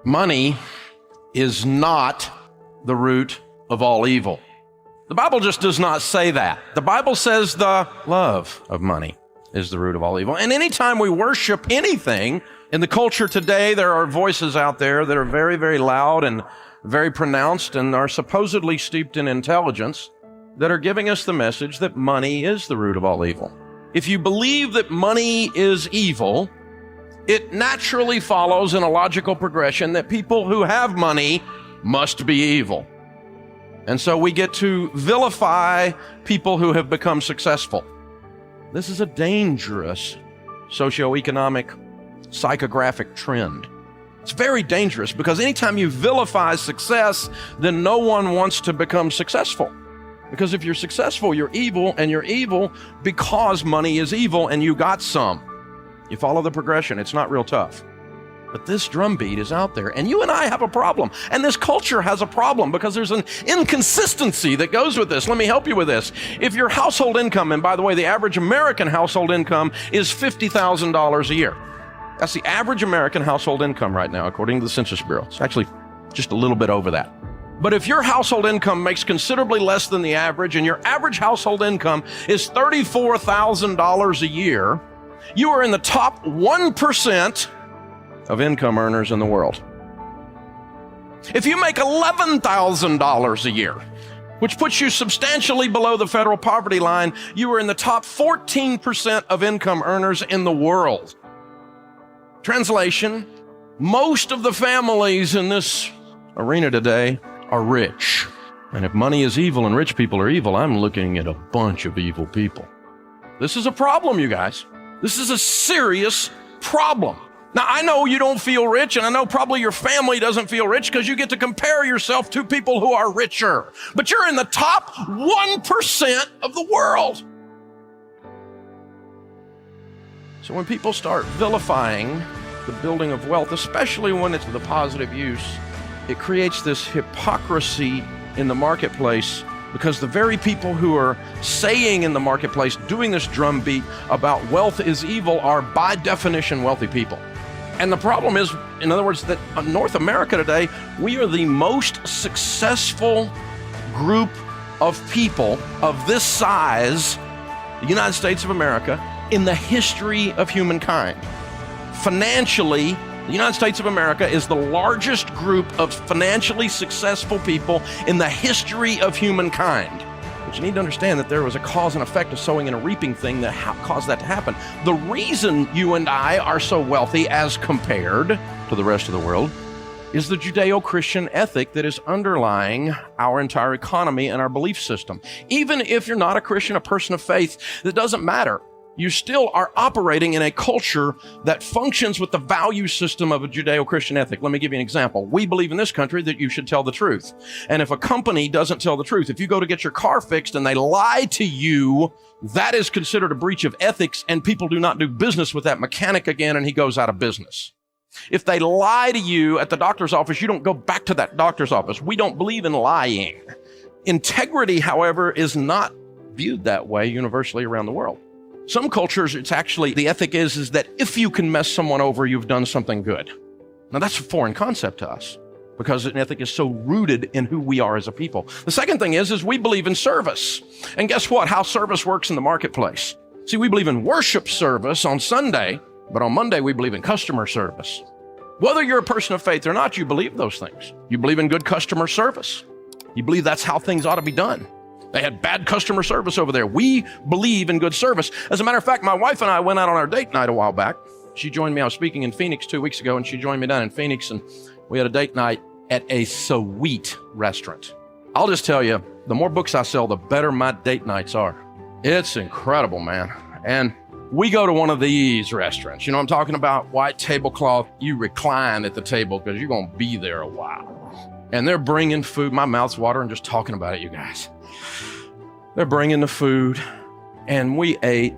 Money is not the root of all evil. The Bible just does not say that. The Bible says the love of money is the root of all evil. And anytime we worship anything, in the culture today, there are voices out there that are very, very loud and very pronounced and are supposedly steeped in intelligence that are giving us the message that money is the root of all evil. If you believe that money is evil, it naturally follows in a logical progression that people who have money must be evil. And so we get to vilify people who have become successful. This is a dangerous socioeconomic, psychographic trend. It's very dangerous because anytime you vilify success, then no one wants to become successful. Because if you're successful, you're evil, and you're evil because money is evil and you got some. You follow the progression. It's not real tough. But this drumbeat is out there, and you and I have a problem. And this culture has a problem because there's an inconsistency that goes with this. Let me help you with this. If your household income, and by the way, the average American household income is $50,000 a year. That's the average American household income right now, according to the Census Bureau. It's actually just a little bit over that. But if your household income makes considerably less than the average, and your average household income is $34,000 a year, you are in the top 1% of income earners in the world. If you make $11,000 a year, which puts you substantially below the federal poverty line, you are in the top 14% of income earners in the world. Translation, most of the families in this arena today are rich. And if money is evil and rich people are evil, I'm looking at a bunch of evil people. This is a problem, you guys. This is a serious problem. Now, I know you don't feel rich, and I know probably your family doesn't feel rich because you get to compare yourself to people who are richer. But you're in the top 1% of the world. So when people start vilifying the building of wealth, especially when it's the positive use, it creates this hypocrisy in the marketplace because the very people who are saying in the marketplace, doing this drumbeat about wealth is evil, are by definition wealthy people. And the problem is, in other words, that in North America today, we are the most successful group of people of this size, the United States of America, in the history of humankind. Financially, the United States of America is the largest group of financially successful people in the history of humankind. But you need to understand that there was a cause and effect, a sowing and a reaping thing that caused that to happen. The reason you and I are so wealthy as compared to the rest of the world is the Judeo-Christian ethic that is underlying our entire economy and our belief system. Even if you're not a Christian, a person of faith, that doesn't matter. You still are operating in a culture that functions with the value system of a Judeo-Christian ethic. Let me give you an example. We believe in this country that you should tell the truth. And if a company doesn't tell the truth, if you go to get your car fixed and they lie to you, that is considered a breach of ethics, and people do not do business with that mechanic again, and he goes out of business. If they lie to you at the doctor's office, you don't go back to that doctor's office. We don't believe in lying. Integrity, however, is not viewed that way universally around the world. Some cultures, it's actually, the ethic is that if you can mess someone over, you've done something good. Now that's a foreign concept to us because an ethic is so rooted in who we are as a people. The second thing is we believe in service. And guess what? How service works in the marketplace. See, we believe in worship service on Sunday, but on Monday we believe in customer service. Whether you're a person of faith or not, you believe those things. You believe in good customer service. You believe that's how things ought to be done. They had bad customer service over there. We believe in good service. As a matter of fact, my wife and I went out on our date night a while back. She joined me. I was speaking in Phoenix 2 weeks ago, and she joined me down in Phoenix, and we had a date night at a sweet restaurant. I'll just tell you, the more books I sell, the better my date nights are. It's incredible, man. And we go to one of these restaurants. You know what I'm talking about? White tablecloth. You recline at the table because you're going to be there a while. And they're bringing food. My mouth's watering just talking about it, you guys. They're bringing the food, and we ate.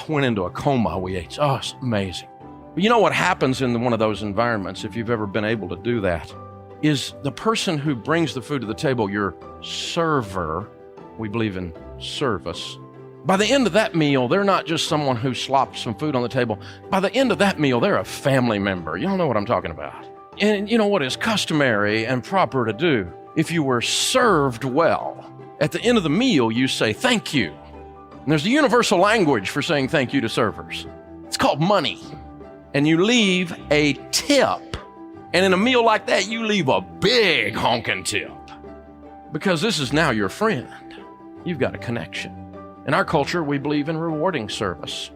Went into a coma. We ate. It's amazing. But you know what happens in one of those environments, if you've ever been able to do that, is the person who brings the food to the table, your server, we believe in service. By the end of that meal, they're not just someone who slops some food on the table. By the end of that meal, they're a family member. You don't know what I'm talking about. And you know what is customary and proper to do? If you were served well, at the end of the meal, you say thank you. And there's a universal language for saying thank you to servers. It's called money. And you leave a tip. And in a meal like that, you leave a big honking tip. Because this is now your friend. You've got a connection. In our culture, we believe in rewarding service.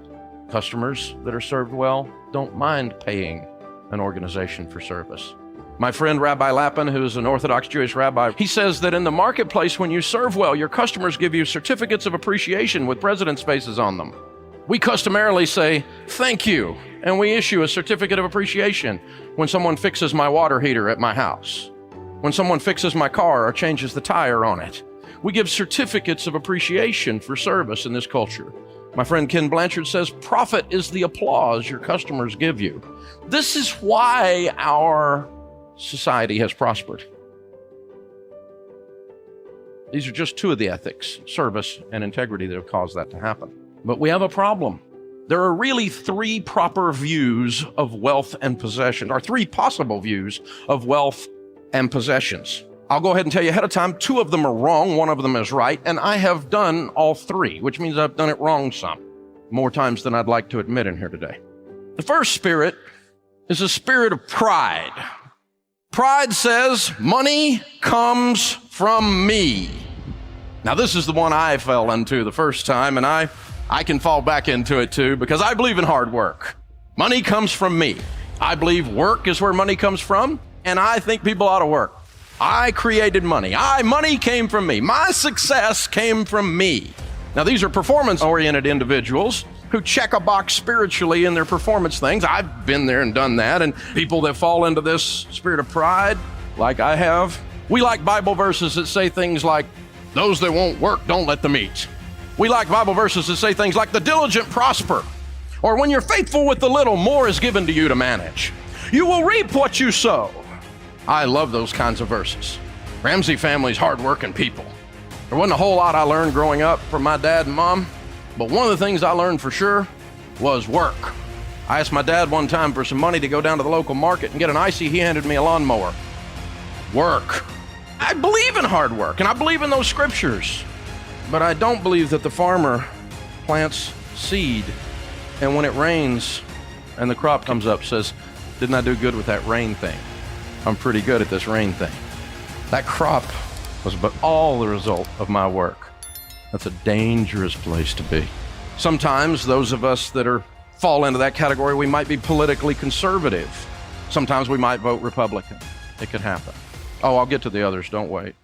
Customers that are served well don't mind paying an organization for service. My friend Rabbi Lapin, who's an Orthodox Jewish rabbi, he says that in the marketplace, when you serve well, your customers give you certificates of appreciation with president's faces on them. We customarily say, thank you, and we issue a certificate of appreciation when someone fixes my water heater at my house, when someone fixes my car or changes the tire on it. We give certificates of appreciation for service in this culture. My friend Ken Blanchard says, profit is the applause your customers give you. This is why our society has prospered. These are just two of the ethics, service and integrity, that have caused that to happen. But we have a problem. There are really three proper views of wealth and possession, or three possible views of wealth and possessions. I'll go ahead and tell you ahead of time, two of them are wrong, one of them is right, and I have done all three, which means I've done it wrong some, more times than I'd like to admit in here today. The first spirit is a spirit of pride. Pride says, money comes from me. Now, this is the one I fell into the first time, and I can fall back into it too, because I believe in hard work. Money comes from me. I believe work is where money comes from, and I think people ought to work. I created money. Money came from me. My success came from me. Now, these are performance-oriented individuals who check a box spiritually in their performance things. I've been there and done that. And people that fall into this spirit of pride, like I have, we like Bible verses that say things like, those that won't work, don't let them eat. We like Bible verses that say things like, the diligent prosper. Or when you're faithful with the little, more is given to you to manage. You will reap what you sow. I love those kinds of verses. Ramsey family's hardworking people. There wasn't a whole lot I learned growing up from my dad and mom, but one of the things I learned for sure was work. I asked my dad one time for some money to go down to the local market and get an icy. He handed me a lawnmower. Work. I believe in hard work, and I believe in those scriptures, but I don't believe that the farmer plants seed, and when it rains and the crop comes up, says, didn't I do good with that rain thing? I'm pretty good at this rain thing. That crop was but all the result of my work. That's a dangerous place to be. Sometimes those of us that fall into that category, we might be politically conservative. Sometimes we might vote Republican. It could happen. Oh, I'll get to the others, don't wait.